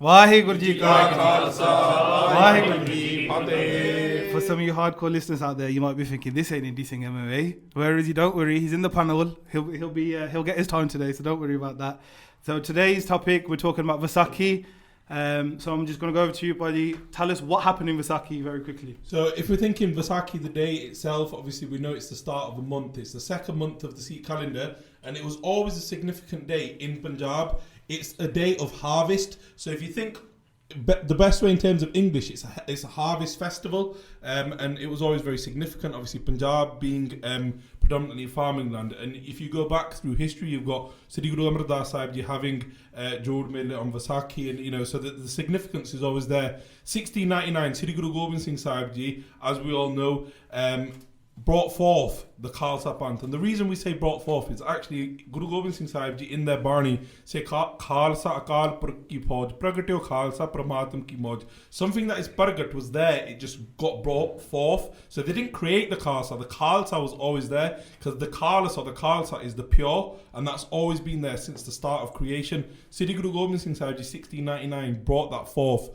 Waheguru Ji Ka Khalsa, Waheguru Ji Fateh. For some of you hardcore listeners out there, you might be thinking this ain't Indie Singh MMA. Where is he? Don't worry, he's in the panel. He'll get his time today, so don't worry about that. So today's topic, we're talking about Vaisakhi. So I'm just going to go over to you, buddy. Tell us what happened in Vaisakhi very quickly. So if we're thinking Vaisakhi, the day itself, obviously we know it's the start of a month. It's the second month of the Sikh calendar, and it was always a significant day in Punjab. It's a day of harvest. So if you think the best way in terms of English, it's a harvest festival, and it was always very significant. Obviously, Punjab being predominantly farming land, and if you go back through history, you've got Sri Guru Amrit Das Sahib Ji having Jod Mele on Vaisakhi, and so the significance is always there. 1699, Sri Guru Gobind Singh Sahib Ji, as we all know, brought forth the Khalsa Panth. And the reason we say brought forth is actually Guru Gobind Singh Sahib Ji in their Barni say Khalsa Akal Purkh ki Fauj, Pragatyo Khalsa Pramatam ki Mauj. Something that is Pragat was there, it just got brought forth. So they didn't create the Khalsa was always there, because the Khalsa is the pure, and that's always been there since the start of creation. Sri Guru Gobind Singh Sahib Ji 1699 brought that forth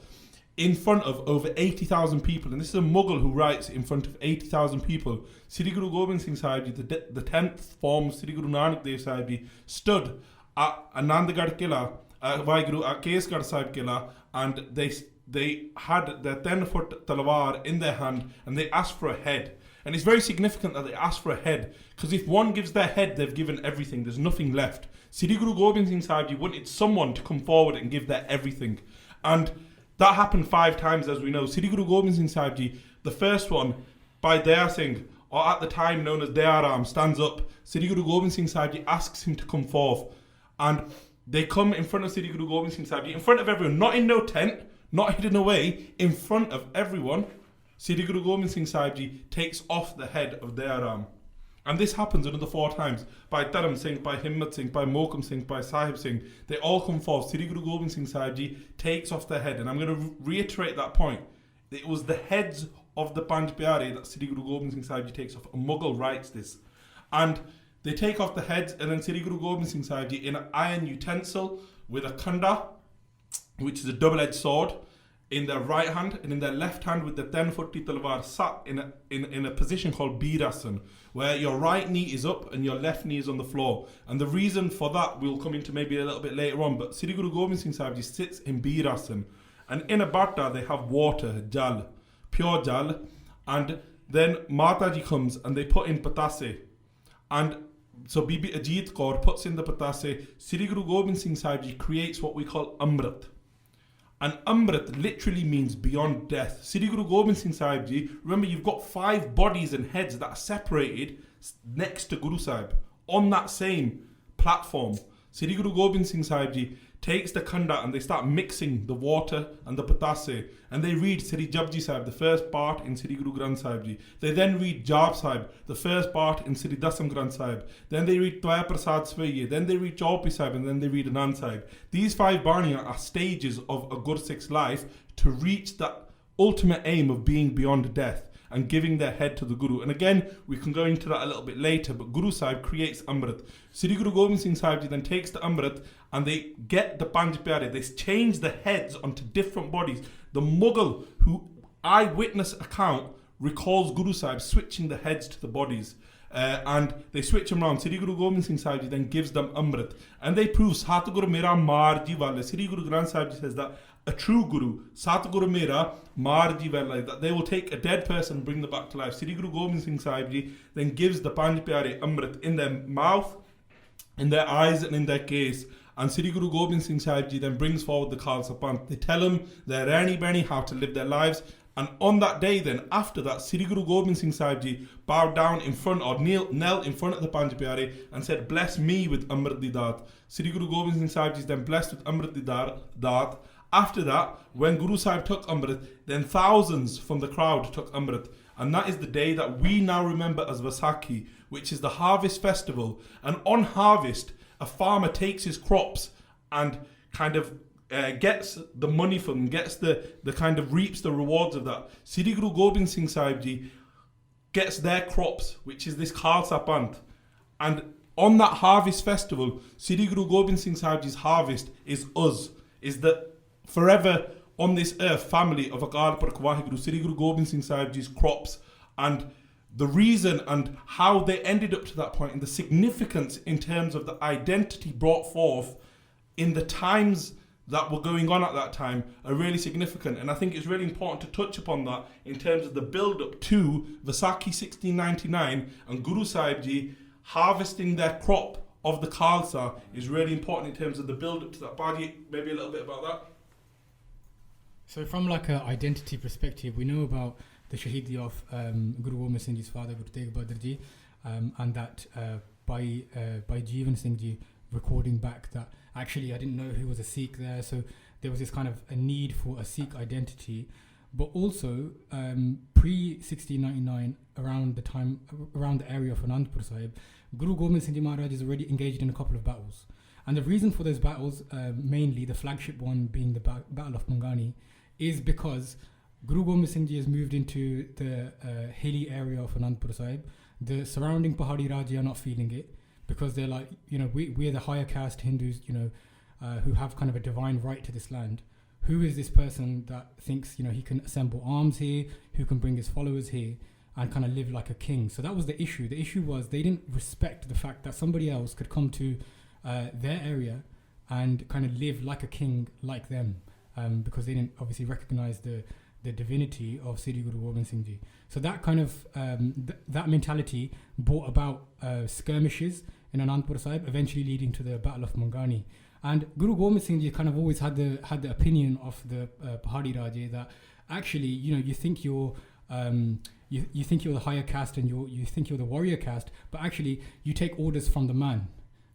in front of over 80,000 people, and this is a Mughal who writes in front of 80,000 people. Sri Guru Gobind Singh Sahib Ji, the 10th form Sri Guru Nanak Dev Sahib Ji, stood at Anandgarh Kila, Vaheguru at Kesgarh Sahib Kila, and they had their 10-foot talwar in their hand, and they asked for a head. And it's very significant that they asked for a head, because if one gives their head, they've given everything. There's nothing left. Sri Guru Gobind Singh Sahib Ji wanted someone to come forward and give their everything, and that happened 5 times, as we know. Sri Guru Gobind Singh Sahib Ji, the first one, by Daya Singh, or at the time known as Daya Ram, stands up. Sri Guru Gobind Singh Sahib Ji asks him to come forth. And they come in front of Sri Guru Gobind Singh Sahib Ji, in front of everyone, not in no tent, not hidden away, in front of everyone. Sri Guru Gobind Singh Sahib Ji takes off the head of Daya Ram. And this happens another 4 times. By Dharam Singh, by Himmat Singh, by Mokam Singh, by Sahib Singh. They all come forth. Sri Guru Gobind Singh Sahib Ji takes off their head. And I'm going to reiterate that point. It was the heads of the Panj Pyare that Sri Guru Gobind Singh Sahib Ji takes off. A Mughal writes this. And they take off the heads, and then Sri Guru Gobind Singh Sahib Ji, in an iron utensil with a khanda, which is a double-edged sword, in their right hand, and in their left hand with the 10-foot talwar, sat in a position called Birasan, where your right knee is up and your left knee is on the floor. And the reason for that we'll come into maybe a little bit later on, but Sri Guru Gobind Singh Sahib Ji sits in Birasan, and in a batta they have water, jal, pure jal, and then Mataji comes and they put in patase, and so Bibi Ajit Kaur puts in the patase. Sri Guru Gobind Singh Sahib Ji creates what we call Amrit. And Amrit literally means beyond death. Sri Guru Gobind Singh Sahib Ji, remember you've got 5 bodies and heads that are separated next to Guru Sahib on that same platform. Sri Guru Gobind Singh Sahib Ji takes the khanda and they start mixing the water and the patase, and they read Sri Japji Sahib, the first part in Sri Guru Granth Sahib Ji. They then read Jap Sahib, the first part in Sri Dasam Granth Sahib. Then they read Twaya Prasad Svaiye. Then they read Chaupi Sahib, and then they read Anand Sahib. These 5 Bani are stages of a Gursikh's life to reach that ultimate aim of being beyond death and giving their head to the Guru. And again, we can go into that a little bit later, but Guru Sahib creates Amrit. Sri Guru Gobind Singh Sahib Ji then takes the Amrit, and they get the Panj Pyare. They change the heads onto different bodies. The Mughal, who eyewitness account, recalls Guru Sahib switching the heads to the bodies. And they switch them around. Sri Guru Gobind Singh Sahib Ji then gives them Amrit. And they prove, Satguru Mera Marji Wale. Sri Guru Granth Sahib Ji says that a true Guru, Satguru Mera Marji Wale, that they will take a dead person and bring them back to life. Sri Guru Gobind Singh Sahib Ji then gives the Panj Pyare Amrit in their mouth, in their eyes, and in their case. And Sri Guru Gobind Singh Sahib Ji then brings forward the Khalsa Panth. They tell him their Rani Bani how to live their lives. And on that day then, after that, Sri Guru Gobind Singh Sahib Ji bowed down in front, or knelt in front of the Panj Pyare and said, bless me with Amrit Didat. Sri Guru Gobind Singh Sahib Ji is then blessed with Amrit Didat. After that, when Guru Sahib took Amrit, then thousands from the crowd took Amrit. And that is the day that we now remember as Vaisakhi, which is the harvest festival. And on harvest, a farmer takes his crops and kind of gets the money from them, gets the kind of reaps the rewards of that. Sri Guru Gobind Singh Sahib Ji gets their crops, which is this Khalsa Panth. And on that harvest festival, Sri Guru Gobind Singh Sahib Ji's harvest is us, is the forever on this earth family of Akal Purakh Waheguru Sri Guru Gobind Singh Sahib Ji's crops, and the reason and how they ended up to that point and the significance in terms of the identity brought forth in the times that were going on at that time are really significant. And I think it's really important to touch upon that in terms of the build-up to Vaisakhi 1699 and Guru Sahib Ji harvesting their crop of the Khalsa is really important in terms of the build-up to that. Badi, maybe a little bit about that? So from like an identity perspective, we know about the Shahidi of Guru Gobind Singh Ji's father, Guru Tegh Bahadur Ji, and that by Jeevan Singh Ji recording back that actually I didn't know he was a Sikh there, so there was this kind of a need for a Sikh identity. But also pre-1699, around the area of Anandpur Sahib, Guru Gobind Singh Ji Maharaj is already engaged in a couple of battles. And the reason for those battles, mainly the flagship one being the Battle of Mangani, is because Guru Gobind Singh Ji has moved into the hilly area of Anandpur Sahib. The surrounding Pahadi Raji are not feeling it, because they're like, we're the higher caste Hindus, who have kind of a divine right to this land. Who is this person that thinks, he can assemble arms here, who can bring his followers here and kind of live like a king? So that was the issue. The issue was they didn't respect the fact that somebody else could come to their area and kind of live like a king like them, because they didn't obviously recognize the divinity of Sri Guru Gobind Singh Ji. So that kind of that mentality brought about skirmishes in Anandpur Sahib, eventually leading to the Battle of Mangani. And Guru Gobind Singh Ji kind of always had the opinion of the Pahadi Raja that actually, you think you're you think you're the higher caste and you think you're the warrior caste, but actually you take orders from the man,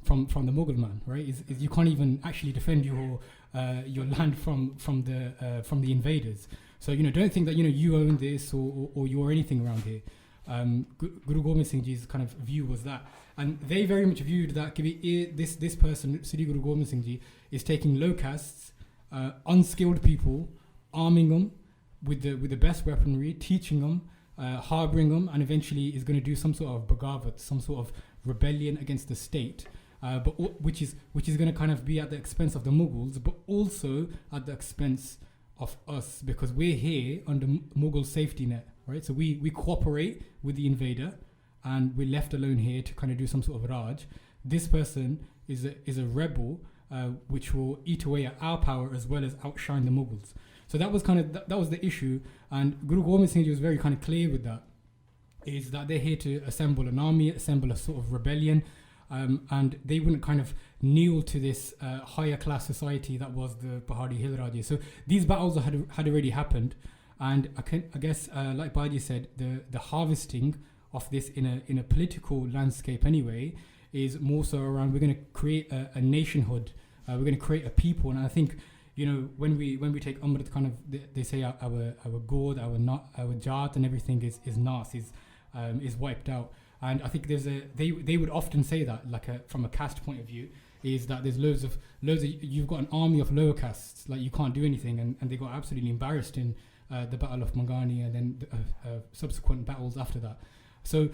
from the Mughal man, right? Is you can't even actually defend your land from the invaders. So don't think that you own this or you're anything around here. Guru Gobind Singh Ji's kind of view was that, and they very much viewed that this person, Sri Guru Gobind Singh Ji, is taking low castes, unskilled people, arming them with the best weaponry, teaching them, harboring them, and eventually is going to do some sort of bagavat, some sort of rebellion against the state, but which is going to kind of be at the expense of the Mughals, but also at the expense of us, because we're here under Mughal safety net, right? So we cooperate with the invader, and we're left alone here to kind of do some sort of Raj. This person is a rebel, which will eat away at our power as well as outshine the Mughals. So that was kind of that was the issue, and Guru Gobind Singh Ji was very kind of clear with that. Is that they're here to assemble an army, assemble a sort of rebellion, and they wouldn't kind of kneel to this higher class society that was the Pahadi Hill Raja. So these battles had already happened, and I guess like Baji said, the harvesting of this in a political landscape anyway is more so around we're going to create a nationhood, we're going to create a people. And I think when we take Amrit, kind of they say our God, our Jat and everything is nas, is wiped out. And I think they would often say that, like from a caste point of view, is that there's loads of you've got an army of lower castes, like you can't do anything, and they got absolutely embarrassed in the Battle of Mangani and then subsequent battles after that. So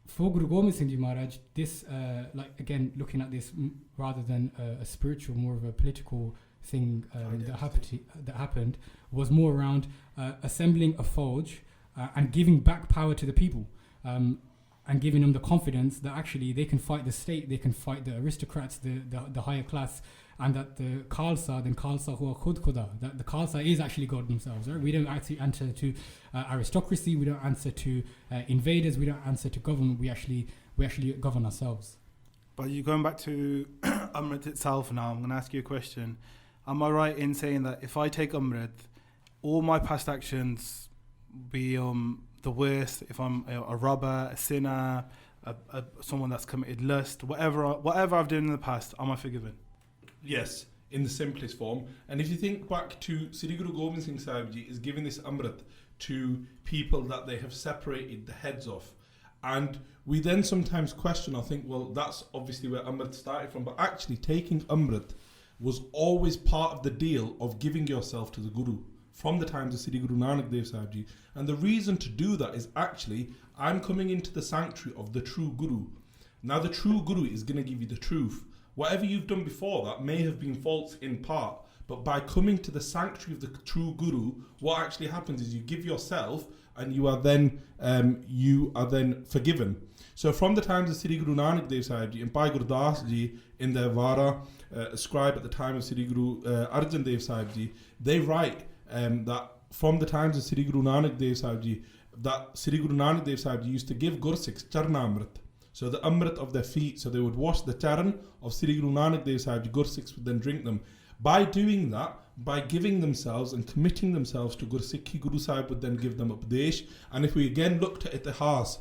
for Guru Gobind Singh Ji Maharaj, this again looking at this rather than a spiritual, more of a political thing that happened was more around assembling a Fauj and giving back power to the people. And giving them the confidence that actually they can fight the state, they can fight the aristocrats, the higher class, and that the Khalsa, then Khalsa hua khud khuda, that the Khalsa is actually God themselves. Right? We don't actually answer to aristocracy, we don't answer to invaders, we don't answer to government. We actually govern ourselves. But you're going back to Amrit itself now. I'm going to ask you a question. Am I right in saying that if I take Amrit, all my past actions be the worst, if I'm a robber, a sinner, someone that's committed lust, whatever I've done in the past, am I forgiven? Yes, in the simplest form. And if you think back to Sri Guru Gobind Singh Sahib Ji is giving this Amrit to people that they have separated the heads of. And we then sometimes question or think, well, that's obviously where Amrit started from. But actually taking Amrit was always part of the deal of giving yourself to the Guru from the times of Sri Guru Nanak Dev Sahib Ji. And the reason to do that is actually, I'm coming into the sanctuary of the true Guru. Now the true Guru is going to give you the truth. Whatever you've done before that may have been false in part, But by coming to the sanctuary of the true Guru, what actually happens is you give yourself, and you are then forgiven. So from the times of Sri Guru Nanak Dev Sahib Ji and Bhai Gurdas Ji in their Vara, a scribe at the time of Sri Guru Arjan Dev Sahib Ji, they write that from the times of Sri Guru Nanak Dev Sahib Ji, that Sri Guru Nanak Dev Sahib Ji used to give Gursikhs Charna Amrit, so the Amrit of their feet, so they would wash the charan of Sri Guru Nanak Dev Sahib Ji, Gursikhs would then drink them. By doing that, by giving themselves and committing themselves to Gursikhi, Guru Sahib would then give them Upadesh. And if we again looked at Itihas,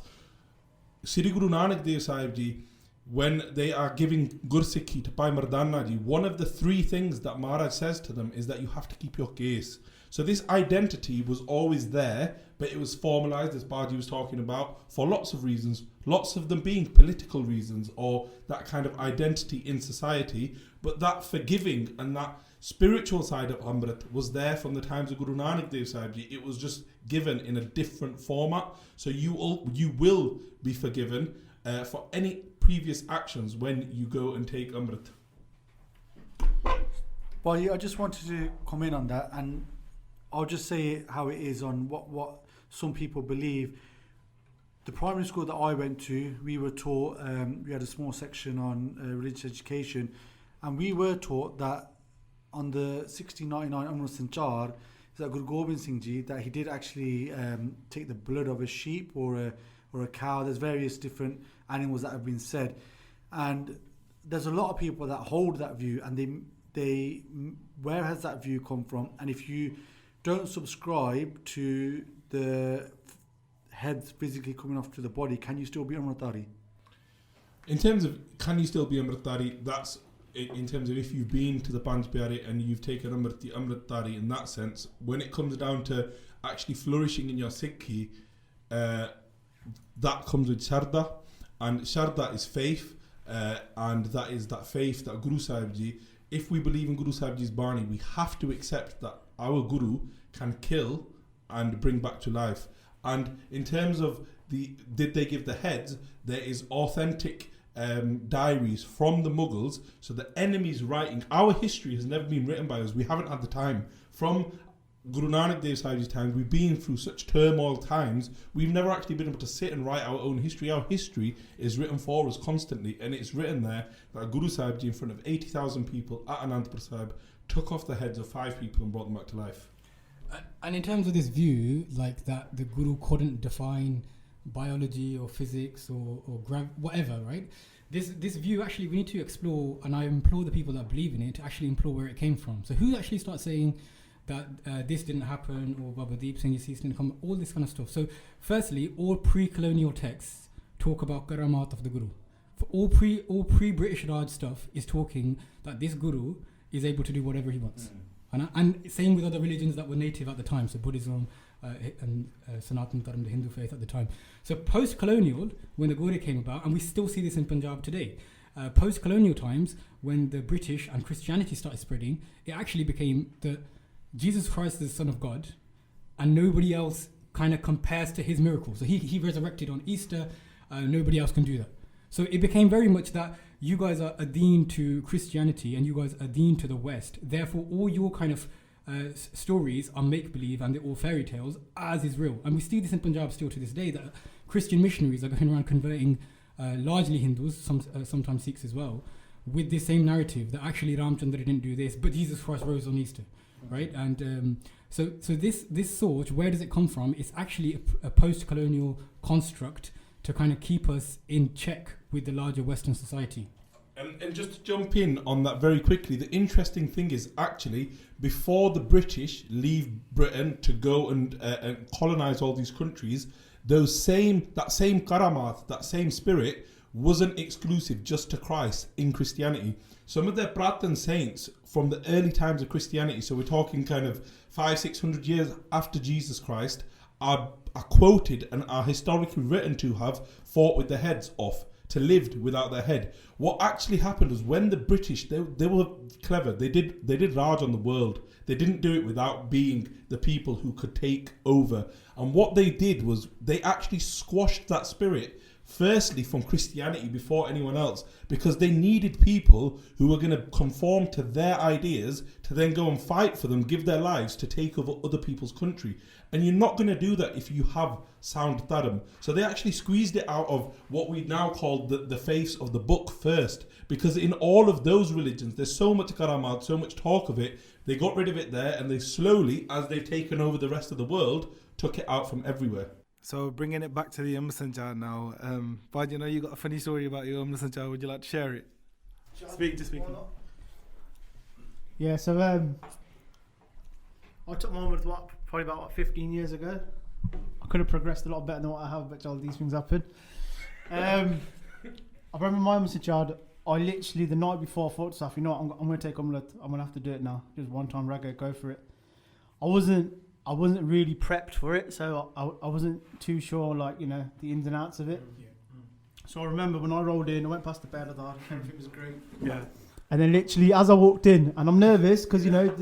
Sri Guru Nanak Dev Sahib Ji, when they are giving Gursikhi to Bhai Mardana Ji, one of the three things that Maharaj says to them is that you have to keep your case. So this identity was always there, but it was formalized, as Baji was talking about, for lots of reasons, lots of them being political reasons or that kind of identity in society. But that forgiving and that spiritual side of Amrit was there from the times of Guru Nanak Dev Sahib Ji. It was just given in a different format. So you will be forgiven for any previous actions when you go and take Amrit. Well, yeah, I just wanted to comment on that, and I'll just say how it is on what some people believe. The primary school that I went to, we were taught, we had a small section on religious education, and we were taught that on the 1699 Amrit Sanchar, that Guru Gobind Singh Ji, that he did actually take the blood of a sheep or a cow. There's various different animals that have been said, and there's a lot of people that hold that view, and they where has that view come from? And if you don't subscribe to the heads physically coming off to the body, can you still be Amritdhari? In terms of can you still be Amritdhari, that's in terms of if you've been to the Panch Pyare and you've taken Amritdhari in that sense. When it comes down to actually flourishing in your Sikhi, that comes with Sharda, and Sharda is faith, and that is that faith that Guru Sahib Ji, if we believe in Guru Sahib Ji's Bani, we have to accept that our Guru can kill and bring back to life. And in terms of did they give the heads, there is authentic diaries from the Mughals, so the enemy's writing. Our history has never been written by us. We haven't had the time. From Guru Nanak Dev Sahib's times, we've been through such turmoil times, we've never actually been able to sit and write our own history. Our history is written for us constantly, and it's written there that Guru Sahib Ji, in front of 80,000 people at Anandpur Sahib, took off the heads of 5 people and brought them back to life. And in terms of this view, like that the Guru couldn't define biology or physics or whatever, right? This view, actually, we need to explore, and I implore the people that believe in it to actually implore where it came from. So who actually starts saying that this didn't happen, or Baba Deep Singh Ji didn't come, all this kind of stuff. So firstly, all pre-colonial texts talk about Karamat of the Guru. For all pre-British Raj stuff is talking that this Guru is able to do whatever he wants. And same with other religions that were native at the time, so Buddhism and Sanatan Dharma, the Hindu faith at the time. So post-colonial, when the Guru came about, and we still see this in Punjab today, post-colonial times, when the British and Christianity started spreading, it actually became that Jesus Christ is the Son of God, and nobody else kind of compares to his miracles. So he resurrected on Easter, nobody else can do that. So it became very much that you guys are adhering to Christianity and you guys are adhering to the West. Therefore, all your kind of stories are make-believe and they're all fairy tales, as is real. And we see this in Punjab still to this day, that Christian missionaries are going around converting largely Hindus, sometimes Sikhs as well, with the same narrative that actually Ramchandra didn't do this, but Jesus Christ rose on Easter, right? And so this source, where does it come from? It's actually a post-colonial construct to kind of keep us in check with the larger Western society. And just to jump in on that very quickly, the interesting thing is actually before the British leave Britain to go and colonize all these countries, that same karamat, that same spirit wasn't exclusive just to Christ in Christianity. Some of their Pratan saints from the early times of Christianity, so we're talking kind of 500-600 years after Jesus Christ, are quoted and are historically written to have fought with their heads off, to live without their head. What actually happened was when the British, they were clever. They did Raj on the world. They didn't do it without being the people who could take over. And what they did was they actually squashed that spirit firstly from Christianity before anyone else, because they needed people who were going to conform to their ideas to then go and fight for them, give their lives to take over other people's country. And you're not going to do that if you have sound dharam. So they actually squeezed it out of what we now call the face of the book first, because in all of those religions there's so much karamat, so much talk of it. They got rid of it there, and they slowly, as they've taken over the rest of the world, took it out from everywhere. So bringing it back to the sanchar now, Baj, you know you got a funny story about your sanchar. Would you like to share it? Speak. Yeah, so I took mine with probably about 15 years ago. I could have progressed a lot better than what I have, but all these things happen. I remember my sanchar. I literally the night before I thought to myself, you know what, I'm going to take Amrit. I'm going to have to do it now. Just one time, raga, go for it. I wasn't really prepped for it, so I wasn't too sure, like, you know, the ins and outs of it. Yeah. So I remember when I rolled in, I went past the Beradar, everything was great. Yeah. And then literally as I walked in, and I'm nervous because, you know,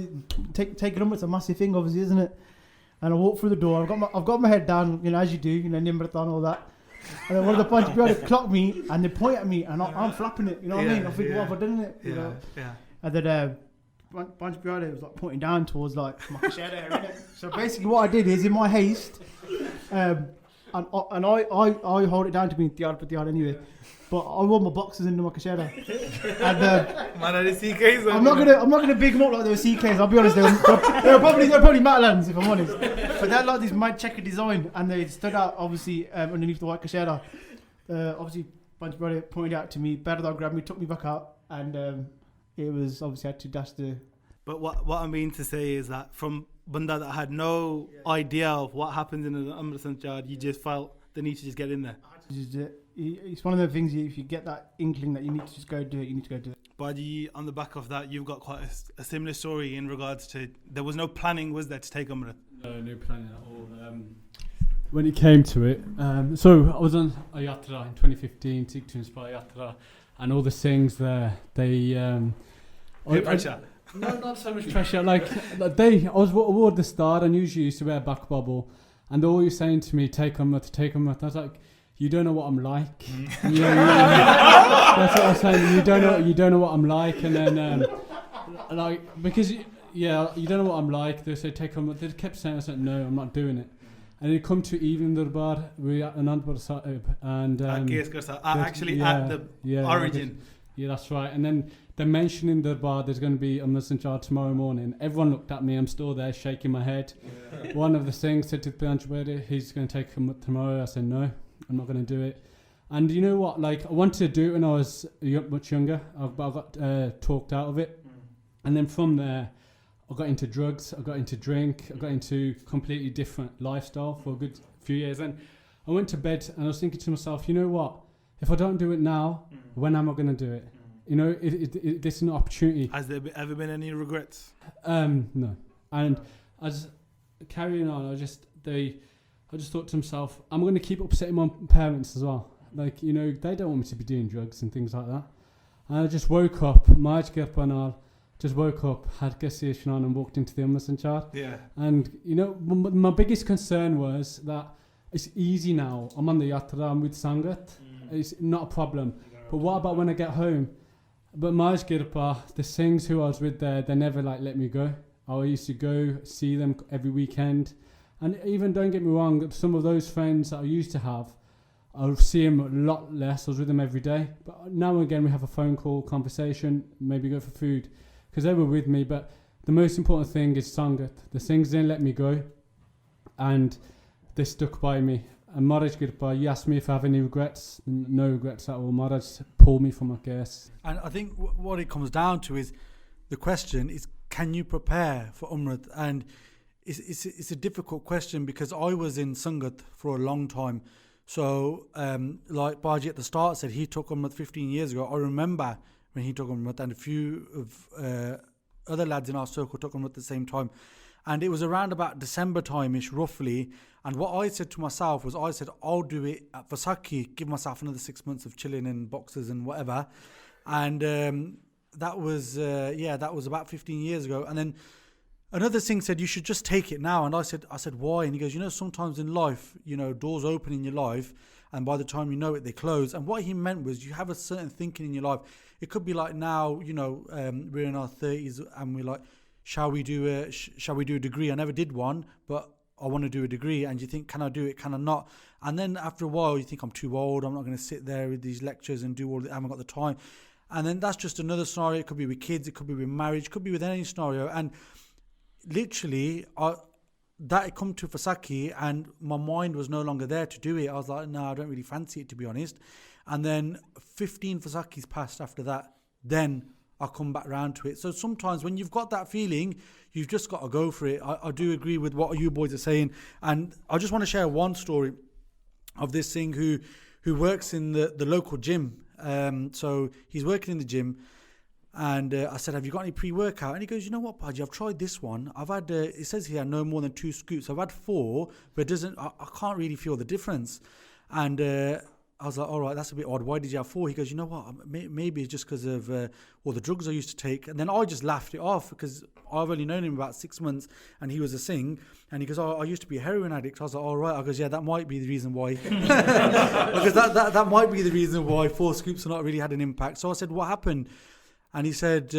taking Amrit's a massive thing, obviously, isn't it? And I walked through the door. I've got my head down, you know, as you do, you know, Nimrat and all that. And then one of the punch people clocked me, and they point at me, and I'm flapping it. You know what I mean? I think, what have I done it? You know? And then bunch of people was like pointing down towards like my shadow area. So basically, what I did is in my haste, and I hold it down to be Tiar anyway. But I wore my boxers into my kashera. And Man, are the CKs? I'm not gonna big them up like they were CKs. I'll be honest, they were probably Matlans, if I'm honest. But they had like this mad checker design, and they stood out obviously underneath the white kashera. Obviously, bunch of brother pointed out to me. Beradar grabbed me, took me back out, and it was obviously I had to dash the. But what I mean to say is that from Banda that had no idea of what happens in an Amrit sanchar, you just felt the need to just get in there. It's one of the things, if you get that inkling that you need to just go do it, you need to go do it. Baji, on the back of that, you've got quite a similar story in regards to, there was no planning, was there, to take Amrit? No planning at all. When it came to it, so I was on a yatra in 2015, Sikh to Inspire Yatra, and all the Singhs there, they... pressure? No, not so much pressure. I was awarded the star, and usually used to wear back bubble, and they're always saying to me, take Amrit. I was like, you don't know what I'm like. That's what I was saying. You don't know what I'm like, and then because you don't know what I'm like. They say take on. They kept saying, I said no, I'm not doing it. And it come to evening darbar, we at Anandpur Sahib, and actually at the origin. Yeah, that's right. And then they're mentioning darbar. There's going to be a sanchar tomorrow morning. Everyone looked at me. I'm still there shaking my head. Yeah. One of the Singhs said to Panchwadi, he's going to take him tomorrow. I said no, I'm not going to do it. And you know what? Like, I wanted to do it when I was much younger, but I got talked out of it. And then from there, I got into drugs, I got into drink, I got into completely different lifestyle for a good few years. And I went to bed and I was thinking to myself, you know what? If I don't do it now, when am I going to do it? You know, this is an opportunity. Has there ever been any regrets? No. And as carrying on, I just thought to myself, I'm going to keep upsetting my parents as well. Like, you know, they don't want me to be doing drugs and things like that. And I just woke up, had Gesish on and walked into the sanchar. Yeah. And, you know, my biggest concern was that it's easy now. I'm on the yatra, I'm with Sangat. It's not a problem. But what about when I get home? But Maj Girpa, the Singhs who I was with there, they never let me go. I used to go see them every weekend. And even, don't get me wrong, some of those friends that I used to have, I'll see them a lot less. I was with them every day. But now and again, we have a phone call, conversation, maybe go for food. Because they were with me. But the most important thing is Sangat. The Singhs didn't let me go. And they stuck by me. And Maharaj Kirpa, you asked me if I have any regrets. No regrets at all. Maharaj pulled me from my case. And I think what it comes down to is, the question is, can you prepare for Amrit? And it's a difficult question, because I was in Sangat for a long time. So, like Baji at the start said, he took Amrit 15 years ago. I remember when he took Amrit, and a few of other lads in our circle took Amrit at the same time. And it was around about December time-ish, roughly. And what I said to myself was, I'll do it at Vaisakhi, give myself another 6 months of chilling in boxes and whatever. And that was about 15 years ago. And then another Singh said, you should just take it now. And I said, why? And he goes, you know, sometimes in life, you know, doors open in your life, and by the time you know it, they close. And what he meant was you have a certain thinking in your life. It could be like now, we're in our 30s and we're like, shall we do a degree? I never did one, but I want to do a degree. And you think, can I do it? Can I not? And then after a while, you think, I'm too old. I'm not going to sit there with these lectures and do all that. I haven't got the time. And then that's just another scenario. It could be with kids. It could be with marriage. It could be with any scenario. And literally, that had come to Fasaki and my mind was no longer there to do it. I was like, no, I don't really fancy it, to be honest. And then 15 Fasakis passed after that. Then I come back round to it. So sometimes when you've got that feeling, you've just got to go for it. I do agree with what you boys are saying. And I just want to share one story of this Singh who works in the local gym. So he's working in the gym. And I said, have you got any pre-workout? And he goes, you know what, Paji, I've tried this one. I've had, it says here, no more than 2 scoops. I've had 4, but I can't really feel the difference. And I was like, all right, that's a bit odd. Why did you have 4? He goes, you know what, maybe it's just because of all the drugs I used to take. And then I just laughed it off because I've only known him about 6 months and he was a Singh. And he goes, oh, I used to be a heroin addict. I was like, all right. I goes, yeah, that might be the reason why. Because that might be the reason why 4 scoops have not really had an impact. So I said, what happened? And he said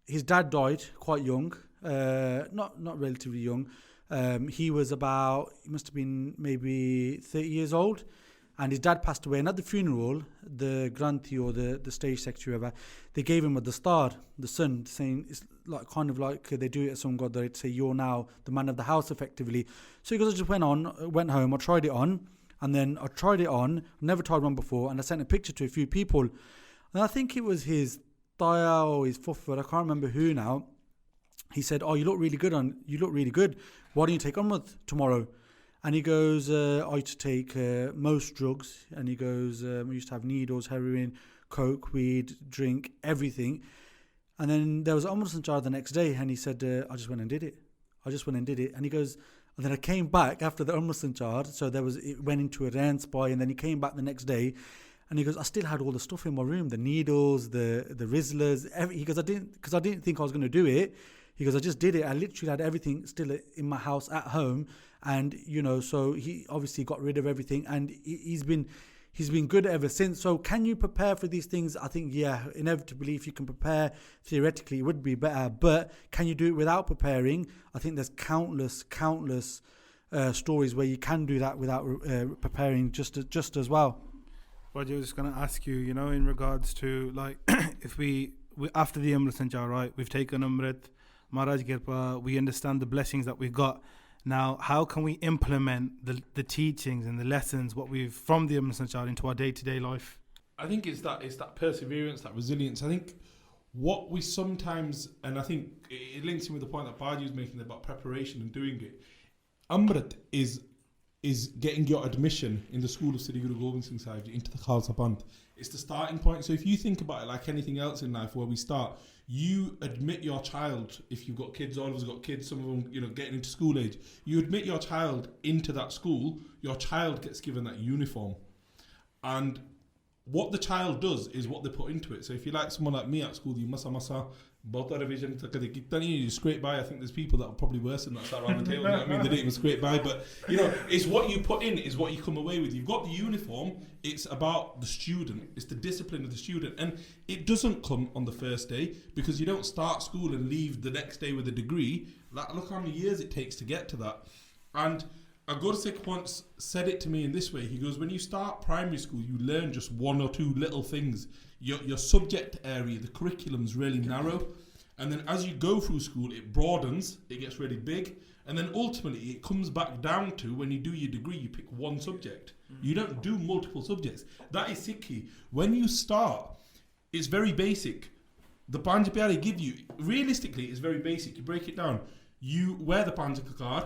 his dad died quite young, not relatively young. He must have been maybe 30 years old. And his dad passed away. And at the funeral, the Granthi or the stage secretary, whoever, they gave him a dastar, the son, saying it's like kind of like they do it at some god. They'd say, you're now the man of the house, effectively. So he goes, I just went home, I tried it on. And then I tried it on, never tried one before. And I sent a picture to a few people. And I think it was his Daya or his Fufford, I can't remember who now. He said, oh, you look really good. Why don't you take Amrit tomorrow? And he goes, I used to take most drugs. And he goes, we used to have needles, heroin, coke, weed, drink, everything. And then there was Amrit sanchar the next day. And he said, I just went and did it. And he goes, and then I came back after the Amrit sanchar. So it went into a rain spy. And then he came back the next day. And he goes, I still had all the stuff in my room, the needles, the Rizzlers. He goes, I didn't think I was going to do it. He goes, I just did it. I literally had everything still in my house at home. And, so he obviously got rid of everything. And he's been good ever since. So can you prepare for these things? I think, yeah, inevitably, if you can prepare, theoretically, it would be better. But can you do it without preparing? I think there's countless stories where you can do that without preparing just as well. Well, I was just going to ask you, in regards to, like, if we after the Amrit sanchar, right, we've taken Amrit, Maharaj Kirpa, we understand the blessings that we've got. Now, how can we implement the teachings and the lessons, what we've from the Amrit sanchar into our day-to-day life? I think it's that perseverance, that resilience. I think what we sometimes, and I think it links in with the point that Baji was making about preparation and doing it. Amrit is getting your admission in the school of Sri Guru Gobind Singh Sahib into the Khalsa Panth. It's the starting point. So if you think about it like anything else in life where we start, you admit your child, if you've got kids, all of us got kids, some of them, getting into school age, you admit your child into that school, your child gets given that uniform. And what the child does is what they put into it. So if you like someone like me at school, you masa, Bota revision, you scrape by. I think there's people that are probably worse than that sat around the table. You know what I mean? They didn't even scrape by. But, it's what you put in is what you come away with. You've got the uniform. It's about the student. It's the discipline of the student. And it doesn't come on the first day because you don't start school and leave the next day with a degree. Look how many years it takes to get to that. And a Gursik once said it to me in this way. He goes, when you start primary school, you learn just 1 or 2 little things. Your subject area, the curriculum's really narrow. And then as you go through school, it broadens, it gets really big. And then ultimately, it comes back down to when you do your degree, you pick 1 subject. You don't do multiple subjects. That is Sikhi. When you start, it's very basic. The Panjabi they give you, realistically, is very basic. You break it down. You wear the Panjaka card.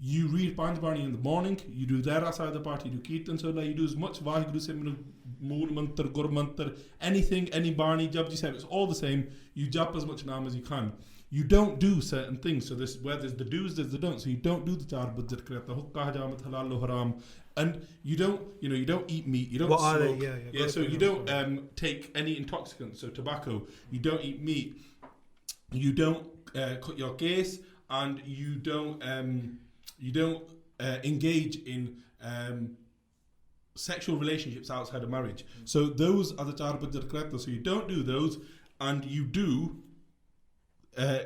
You read Panjabani in the morning, you do Dara side of the party, you do Kirtan Sola, you do as much Vaheguru Simran, Mool Mantar, Gur Mantar, anything, any Barney, Jabji Sahib, it's all the same. You jump as much Naam as you can. You don't do certain things. So where there's the do's, there's the don'ts. So you don't do the Char Bajat Kriyata, Hukka Hajamat Halal Haram. And you don't eat meat, you don't what smoke. Are they? Yeah, so you don't take any intoxicants, so tobacco. You don't eat meat. You don't cut your case, and you don't engage in sexual relationships outside of marriage. So those are the char bajjar karta. So you don't do those, and you do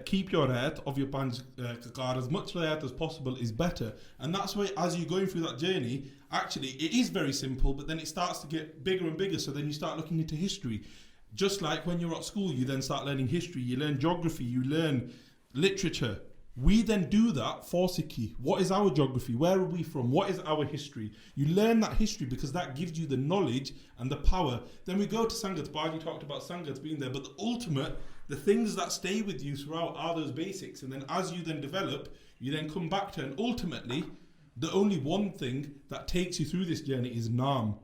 keep your hayat of your panj kakar. As much hayat as possible is better. And that's why as you're going through that journey, actually it is very simple, but then it starts to get bigger and bigger. So then you start looking into history. Just like when you're at school, you then start learning history, you learn geography, you learn literature. We then do that for Sikhi. What is our geography? Where are we from? What is our history? You learn that history because that gives you the knowledge and the power. Then we go to Sangat. Baji talked about Sangat being there, but the ultimate, the things that stay with you throughout are those basics. And then as you then develop, you then come back to, and ultimately, the only one thing that takes you through this journey is Naam.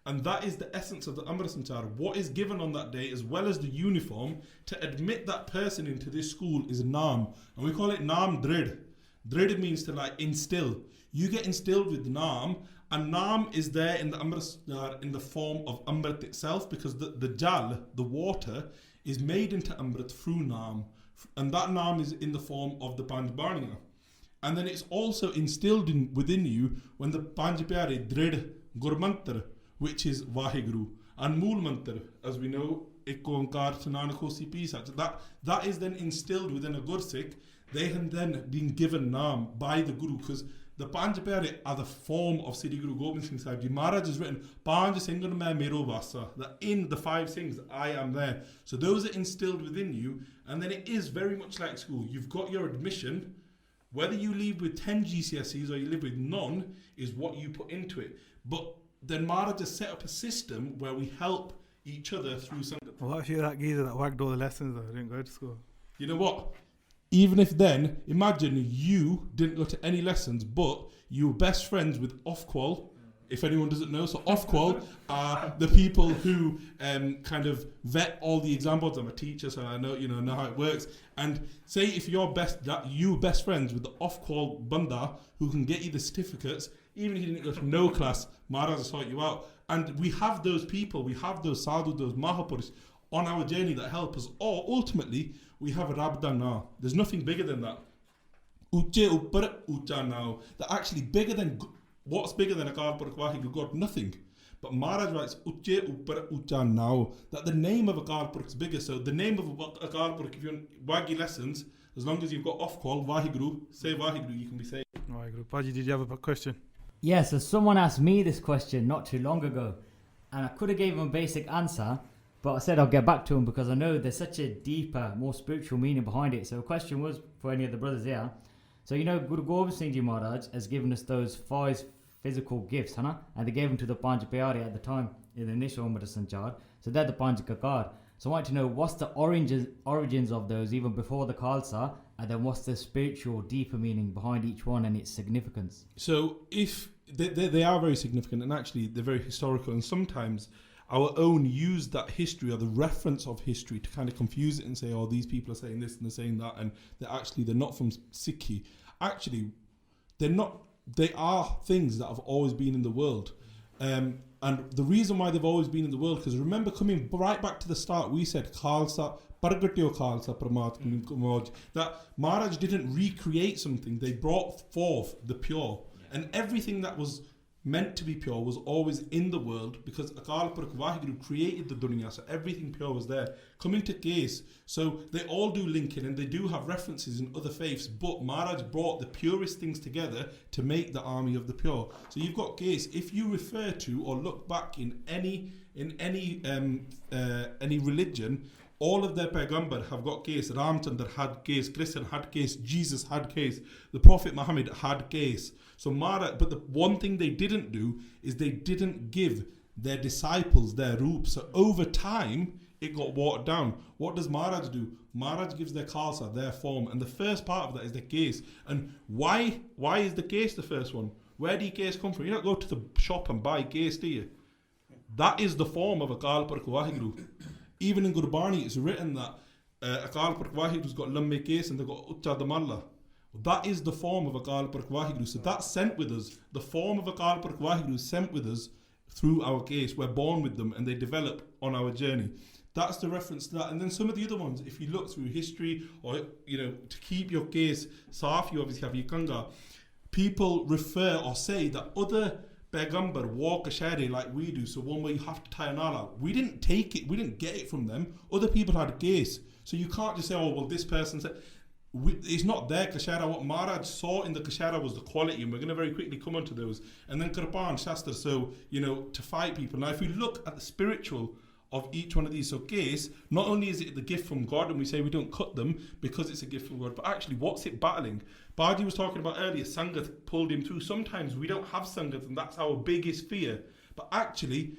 And that is the essence of the Amrit Sanchar. What is given on that day, as well as the uniform, to admit that person into this school is Naam. And we call it Naam Drid. Drid means to like instill. You get instilled with Naam, and Naam is there in the Amrit Sanchar in the form of Amrit itself, because the Jal, the water, is made into Amrit through Naam. And that Naam is in the form of the Panj Baniya. And then it's also instilled within you when the Panj Pyare Drid Gurmantar, which is Vaheguru, and Mool Mantar, as we know, Ekko Onkar Nanak Hosi Pisa. That is then instilled within a Gursikh. They have then been given Naam by the Guru, because the Panj Pyare are the form of Sri Guru Gobind Singh Sahib Ji. Maharaj has written, Panj Singhan Main Mero Vasa, that in the 5 Singhs, I am there. So those are instilled within you, and then it is very much like school. You've got your admission. Whether you leave with 10 GCSEs or you live with none is what you put into it. But then Maharaj has set up a system where we help each other through Sangat. What if you're that geezer that wagged all the lessons though, didn't go to school? You know what? Even if then, imagine you didn't go to any lessons, but you were best friends with Ofqual, if anyone doesn't know. So Ofqual are the people who kind of vet all the exam boards. I'm a teacher, so I know know how it works. And say if you're best friends with the Ofqual Banda who can get you the certificates, even if you didn't go to no class, Maharaj will sort you out. And we have those people, we have those sadhu, those mahapurush on our journey that help us. Or ultimately, we have a Rabda now. There's nothing bigger than that. Uche uppar ucha now. That actually bigger than, what's bigger than Akal Purakh Vaheguru God? Nothing. But Maharaj writes Uche uppar ucha now. That the name of Akal Purakh is bigger. So the name of Akal Purakh, if you're in Wagi lessons, as long as you've got off call, Vaheguru, say Vaheguru, you can be saved. Vaheguru. Baji, did you have a question? Yeah, so someone asked me this question not too long ago, and I could have gave him a basic answer, but I said I'll get back to him because I know there's such a deeper, more spiritual meaning behind it. So the question was for any of the brothers here. So Guru Gobind Singh Ji Maharaj has given us those 5 physical gifts, and they gave them to the Panj Pyare at the time in the initial Amrit Sanchar. So they're the Panj Kakar. So I want to know what's the origins of those even before the Khalsa, and then what's the spiritual, deeper meaning behind each one and its significance? So if they are very significant, and actually they're very historical, and sometimes our own use that history or the reference of history to kind of confuse it and say, oh, these people are saying this and they're saying that, and they're not from Sikhi. Actually, they're not. They are things that have always been in the world. And the reason why they've always been in the world, because remember, coming right back to the start, we said Khalsa, Pargatyo Khalsa, Pramat, that Maharaj didn't recreate something, they brought forth the pure. And everything that was meant to be pure was always in the world, because Akal Purakh Vaheguru created the dunya, so everything pure was there. Coming to case, so they all do link in, and they do have references in other faiths, but Maharaj brought the purest things together to make the army of the pure. So you've got case, if you refer to or look back in any religion, all of their Paigambar have got case. Ramchandra had case, Krishna had case, Jesus had case, the Prophet Muhammad had case. So Maharaj, but the one thing they didn't do is they didn't give their disciples their roop. So over time, it got watered down. What does Maharaj do? Maharaj gives their Khalsa, their form, and the first part of that is the case. And why is the case the first one? Where do case come from? You don't go to the shop and buy case, do you? That is the form of Akal Purakh Vaheguru. Even in Gurbani, it's written that Akal Purakh Vaheguru's got Lamme case and they've got Ucha Damalla. That is the form of Akal Purakh Vaheguru. So that's sent with us. The form of Akal Purakh Vaheguru is sent with us through our case. We're born with them and they develop on our journey. That's the reference to that. And then some of the other ones, if you look through history or, to keep your case safe, you obviously have your Kanga. People refer or say that other Pegambar wore kashare like we do, so one where you have to tie an ala. We didn't take it, we didn't get it from them. Other people had case. So you can't just say, oh, well, this person said... it's not their kashara. What Maharaj saw in the kashara was the quality, and we're going to very quickly come on to those. And then Kirpan, Shastra, so, to fight people. Now, if we look at the spiritual of each one of these, so case, not only is it the gift from God, and we say we don't cut them because it's a gift from God, but actually, what's it battling? Baji was talking about earlier, Sangat pulled him through. Sometimes we don't have Sangat, and that's our biggest fear. But actually,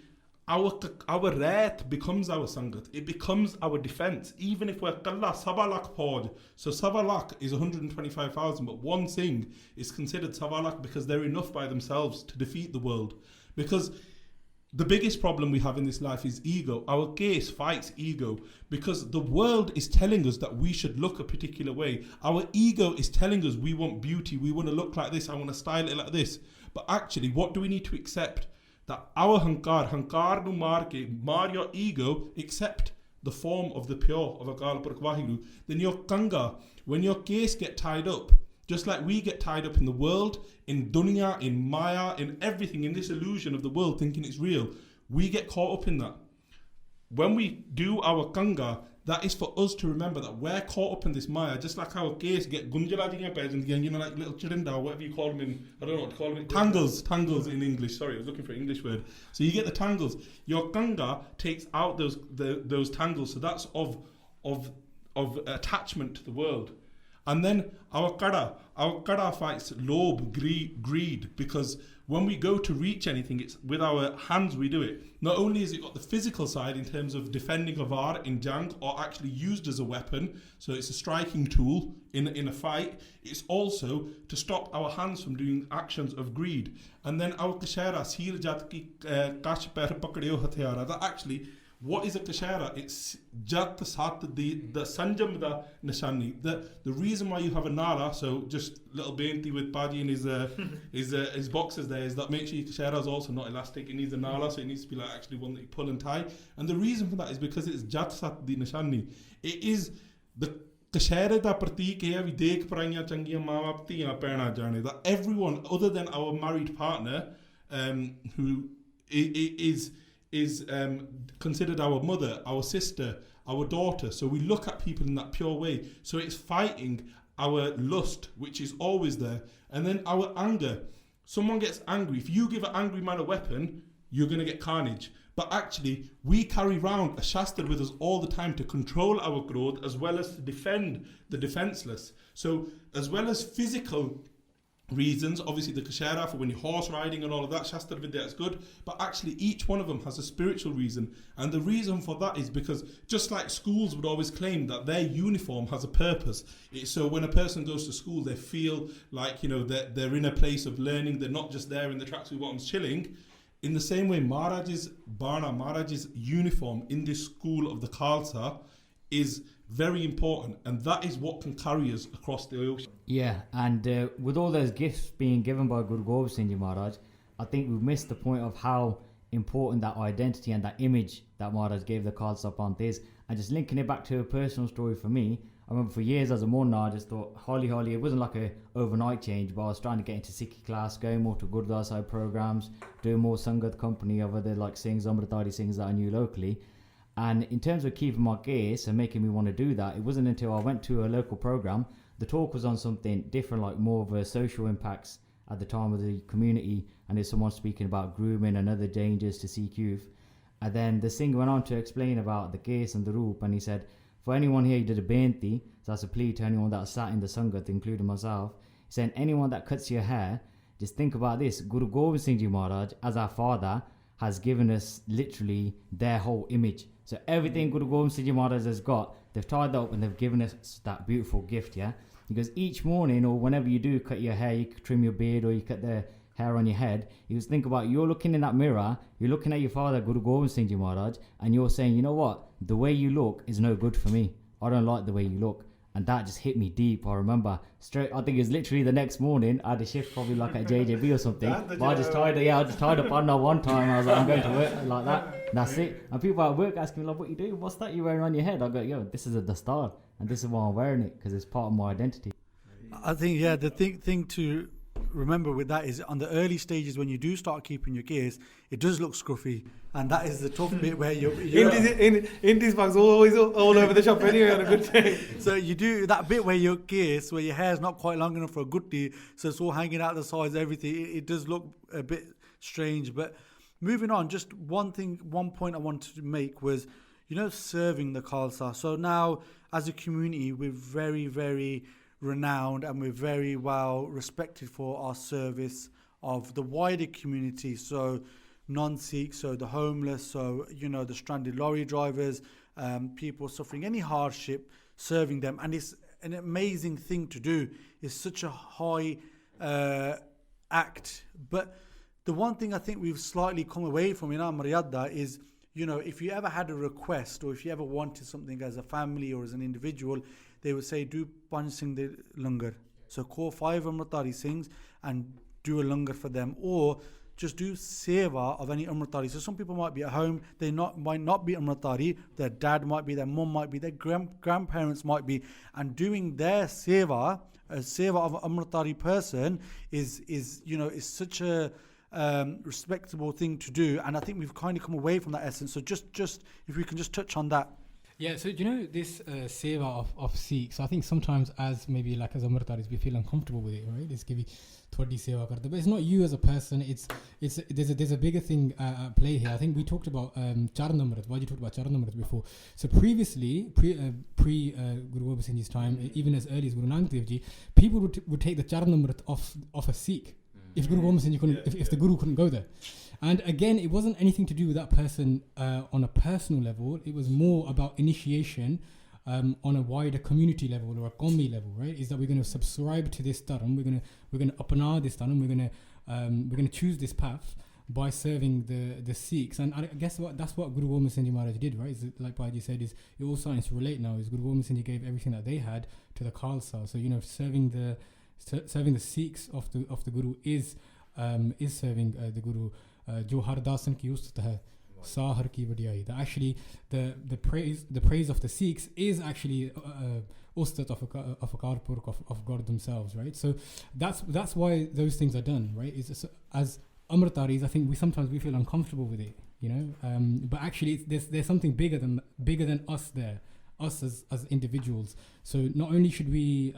our Raat becomes our Sangat. It becomes our defense. Even if we're Kalla Sabalak Pod. So Sabalak is 125,000, but one Singh is considered Sabalak because they're enough by themselves to defeat the world. Because the biggest problem we have in this life is ego. Our case fights ego because the world is telling us that we should look a particular way. Our ego is telling us we want beauty, we want to look like this, I want to style it like this. But actually, what do we need to accept? That our hankar nu mar your ego, accept the form of the pure of Akal Purakh Waheguru. Then your kanga, when your case get tied up, just like we get tied up in the world, in dunya, in maya, in everything, in this illusion of the world, thinking it's real, we get caught up in that. When we do our kanga, that is for us to remember that we're caught up in this maya, just like our case get gunjaladi in bed and like little chirinda or whatever you call them in, I don't know what to call them. Tangles in English. Sorry, I was looking for an English word. So you get the tangles. Your kanga takes out those tangles. So that's of attachment to the world. And then our kada fights lobe, greed, because when we go to reach anything, it's with our hands we do it. Not only is it got the physical side in terms of defending a var in jang or actually used as a weapon, so it's a striking tool in a fight, it's also to stop our hands from doing actions of greed. And then our kashara, seal jat ki kash per pakadeo hathiara, that actually, what is a kashara? It's jat sat the sanjam da nishani. The reason why you have a nala, so just little benti with Baji and his boxes there, is that make sure your kashara is also not elastic. It needs a nala, so it needs to be like actually one that you pull and tie. And the reason for that is because it's jat sat the nishani. It is the kashara da pratik hai vi dekh paraiyan changiyan maa baap tiyan pehna jane, that everyone other than our married partner who is considered our mother, our sister, our daughter. So we look at people in that pure way. So it's fighting our lust, which is always there. And then our anger. Someone gets angry. If you give an angry man a weapon, you're going to get carnage. But actually, we carry around a shastra with us all the time to control our growth as well as to defend the defenseless. So as well as physical reasons, obviously the kashara for when you're horse riding and all of that, Shastra Vidya is good, but actually each one of them has a spiritual reason. And the reason for that is because just like schools would always claim that their uniform has a purpose, so when a person goes to school they feel like that they're in a place of learning, they're not just there in the tracksuit bottoms chilling. In the same way, Maharaj's uniform in this school of the Khalsa is very important, and that is what can carry us across the ocean. Yeah, and with all those gifts being given by Guru Gobind Singh Ji Maharaj, I think we've missed the point of how important that identity and that image that Maharaj gave the Khalsa Panth is. And just linking it back to a personal story for me, I remember for years as a Monna, I just thought, Holly, it wasn't like a overnight change, but I was trying to get into Sikhi class, going more to Gurdwara Sahib programs, doing more Sangat company of other like Singhs, Amritari Singhs that I knew locally. And in terms of keeping my gaze and making me want to do that, it wasn't until I went to a local program, the talk was on something different, like more of a social impacts at the time of the community, and there's someone speaking about grooming and other dangers to Sikh youth. And then the singer went on to explain about the case and the roop, and he said, for anyone here, he did a benti, so that's a plea to anyone that sat in the Sangat, including myself. He said, anyone that cuts your hair, just think about this, Guru Gobind Singh Ji Maharaj, as our father, has given us literally their whole image. So everything Guru Gobind Singh Ji Maharaj has got, they've tied that up and they've given us that beautiful gift, yeah? Because each morning or whenever you do cut your hair, you trim your beard or you cut the hair on your head, you just think about, you're looking in that mirror, you're looking at your father, Guru Gobind Singh Ji Maharaj, and you're saying, you know what, the way you look is no good for me. I don't like the way you look. And that just hit me deep. I remember straight, I think it was literally the next morning, I had a shift probably like at JJB or something. But I just tied up on that one time. I was like, I'm going to work like that. That's it. And people at work asking me, like, what you doing? What's that you wearing on your head? I go, yo, this is a dastar. And this is why I'm wearing it, because it's part of my identity. I think, the thing to remember with that is on the early stages when you do start keeping your gears, it does look scruffy, and that is the tough bit where you're Indies bags always all over the shop anyway on a good day. so you do that bit where your gears, where your hair's not quite long enough for a good day, so it's all hanging out the sides, everything. It does look a bit strange. But moving on, just one point I wanted to make was, serving the Khalsa. So now, as a community, we're very, very renowned and we're very well respected for our service of the wider community. So non-Sikhs, so the homeless, so the stranded lorry drivers, people suffering any hardship, serving them. And it's an amazing thing to do. It's such a high act. But the one thing I think we've slightly come away from in our Maryada is, if you ever had a request or if you ever wanted something as a family or as an individual, they would say, do Panj Singh de Langar. So call 5 Amritari Singhs and do a langar for them, or just do seva of any Amritari. So some people might be at home, might not be Amritari, their dad might be, their mum might be, their grandparents might be, and doing their seva, a seva of an Amritari person is such a respectable thing to do. And I think we've kind of come away from that essence. So just if we can just touch on that. Yeah, so this seva of Sikhs, I think sometimes as Amritaris we feel uncomfortable with it, right? It's give you thodi seva karta, but it's not you as a person. There's a bigger thing at play here. I think we talked about Charan Amrit. Why did you talk about Charan Amrit before? So previously, pre Guru Gobind Singh Ji's time, even as early as Guru Nanak Dev Ji, people would take the Charan Amrit off a Sikh if Guru Gobind Singh Ji if the Guru couldn't go there. And again, it wasn't anything to do with that person on a personal level. It was more about initiation on a wider community level or a Qawmi level, right? Is that we're going to subscribe to this dharam, we're going to apna this dharam, we're going to choose this path by serving the Sikhs. And I guess that's what Guru Gobind Singh Ji Maharaj did, right? Is it, like Baji said, is it all starting to relate now. Is Guru Gobind Singh Ji gave everything that they had to the Khalsa. So serving the Sikhs of the Guru is serving the Guru. Jo har dasan ki ustat hai sahar ki vadiyai. That actually the praise of the Sikhs is actually ustat of a Karpurk of God themselves, right? So that's why those things are done, right? As Amritaris, I think we sometimes feel uncomfortable with it, but actually there's something bigger than us there, us as individuals. So not only should we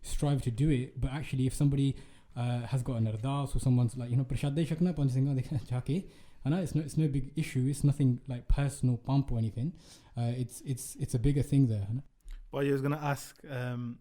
strive to do it, but actually if somebody has got an ardas or someone's like prashad shakna Panj Singh it's no big issue. It's nothing like personal pump or anything. It's a bigger thing there. Well, I was going to ask, do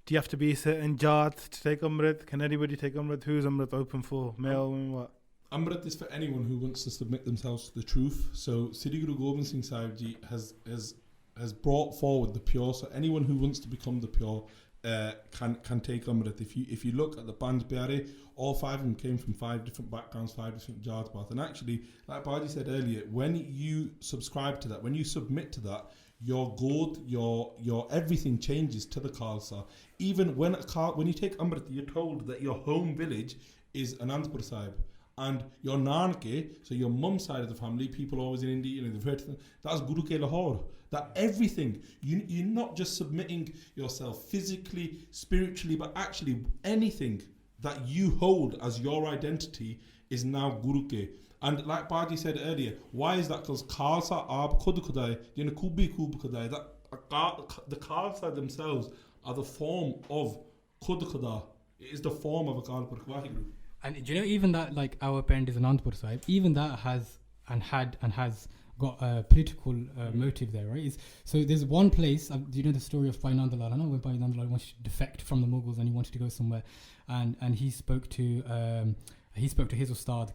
you have to be a certain Jat to take Amrit? Can anybody take Amrit? Who's Amrit open for? Male, women, what? Amrit is for anyone who wants to submit themselves to the truth. So Sri Guru Gobind Singh Sahib Ji has brought forward the pure. So anyone who wants to become the pure can take Amrit. If you look at the Panj Pyare, all 5 of them came from 5 different backgrounds, 5 different Jat paths. And actually, like Baji said earlier, when you subscribe to that, when you submit to that, your god, your everything changes to the Khalsa. Even when you take Amrit, you're told that your home village is Anandpur Sahib. And your Nanke, so your mum's side of the family, people always in India, they've heard that's Guru Ke Lahore. That everything, you're not just submitting yourself physically, spiritually, but actually anything that you hold as your identity is now Guru Ke. And like Baji said earlier, why is that? Because Khalsa Aab Khud Khudai, Kubi Khub Khudai, the Khalsa themselves are the form of Khud Khuda. It is the form of a Kalpur Vaheguru. And do even that, like our parent is Anandpur Sahib, even that has got a political motive there, right? So there's one place, do you know the story of Bhai Nandalal? I know when Bhai Nandalal wanted to defect from the Mughals and he wanted to go somewhere, and he spoke to his Ustad,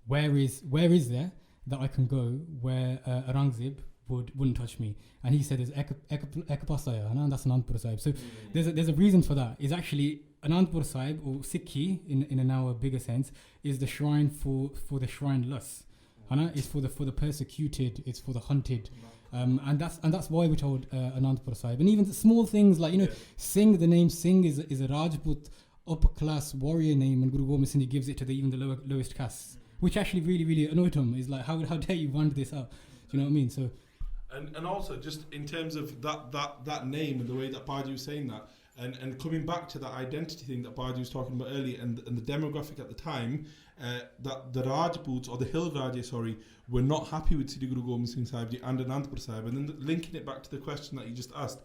where is there that I can go where Aurangzeb wouldn't touch me? And he said there's Ekapasaya, and that's Anandpur Sahib. So there's a reason for that. Is actually Anandpur Sahib, or Sikhi in a now a bigger sense, is the shrine for the shrineless. It's for the persecuted, it's for the hunted. And that's why we're told Anandpur Sahib. And even the small things like Singh, the name Singh is a Rajput upper class warrior name, and Guru Gobind Singh gives it to even the lowest castes, which actually really, really annoyed him. Is like, how dare you wind this up? Do you know what I mean? So and also just in terms of that name and the way that Baji was saying that, And coming back to that identity thing that Baji was talking about earlier, and the demographic at the time, that the Rajputs, or the Hill Rajas, were not happy with Sri Guru Gobind Singh Sahib Ji and Anandpur Sahib. And then linking it back to the question that you just asked,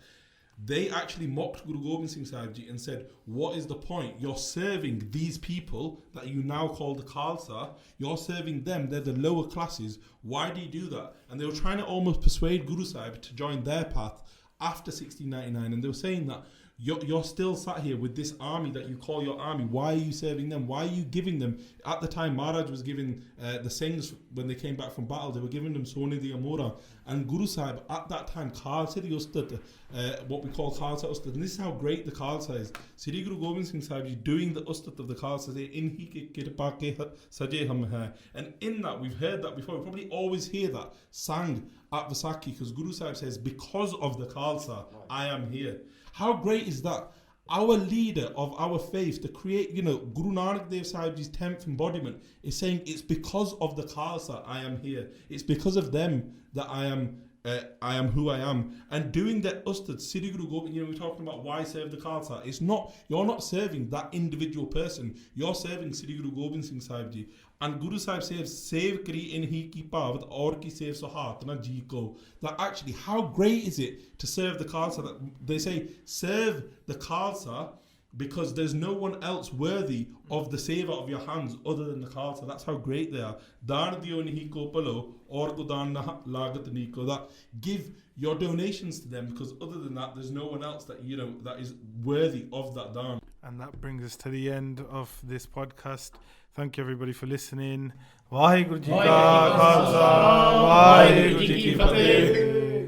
they actually mocked Guru Gobind Singh Sahib Ji and said, what is the point? You're serving these people that you now call the Khalsa, you're serving them, they're the lower classes. Why do you do that? And they were trying to almost persuade Guru Sahib to join their path after 1699, and they were saying that you're still sat here with this army that you call your army. Why are you serving them? Why are you giving them? At the time, Maharaj was giving the Singhs, when they came back from battle, they were giving them Sone di Amora. And Guru Sahib, at that time, Khalsa di Ustad, what we call Khalsa Ustad. And this is how great the Khalsa is. Sri Guru Gobind Singh Sahib Ji doing the Ustad of the Khalsa, in hi ke kirpa ke saje hum hai. And in that, we've heard that before. We probably always hear that sang at Vaisakhi, because Guru Sahib says, because of the Khalsa, I am here. How great is that? Our leader of our faith, the Guru Nanak Dev Sahib Ji's 10th embodiment, is saying it's because of the Khalsa I am here. It's because of them that I am who I am. And doing that Ustad, Sri Guru Gobind, we're talking about why serve the Khalsa. It's not, you're not serving that individual person. You're serving Sri Guru Gobind Singh Sahib Ji. And Guru Sahib says, save kri in hi ki pavat aur ki save sahat na ji ko. That actually, how great is it to serve the Khalsa? That they say, serve the Khalsa because there's no one else worthy of the savor of your hands other than the Khalsa. That's how great they are. Dan diyo nahi ko palo aur ko dan na lagat nahi ko. That give your donations to them, because other than that, there's no one else that that is worthy of that dan. And that brings us to the end of this podcast. Thank you everybody for listening. Waheguru Ji Ka Khalsa, Waheguru Ji Ki Fateh.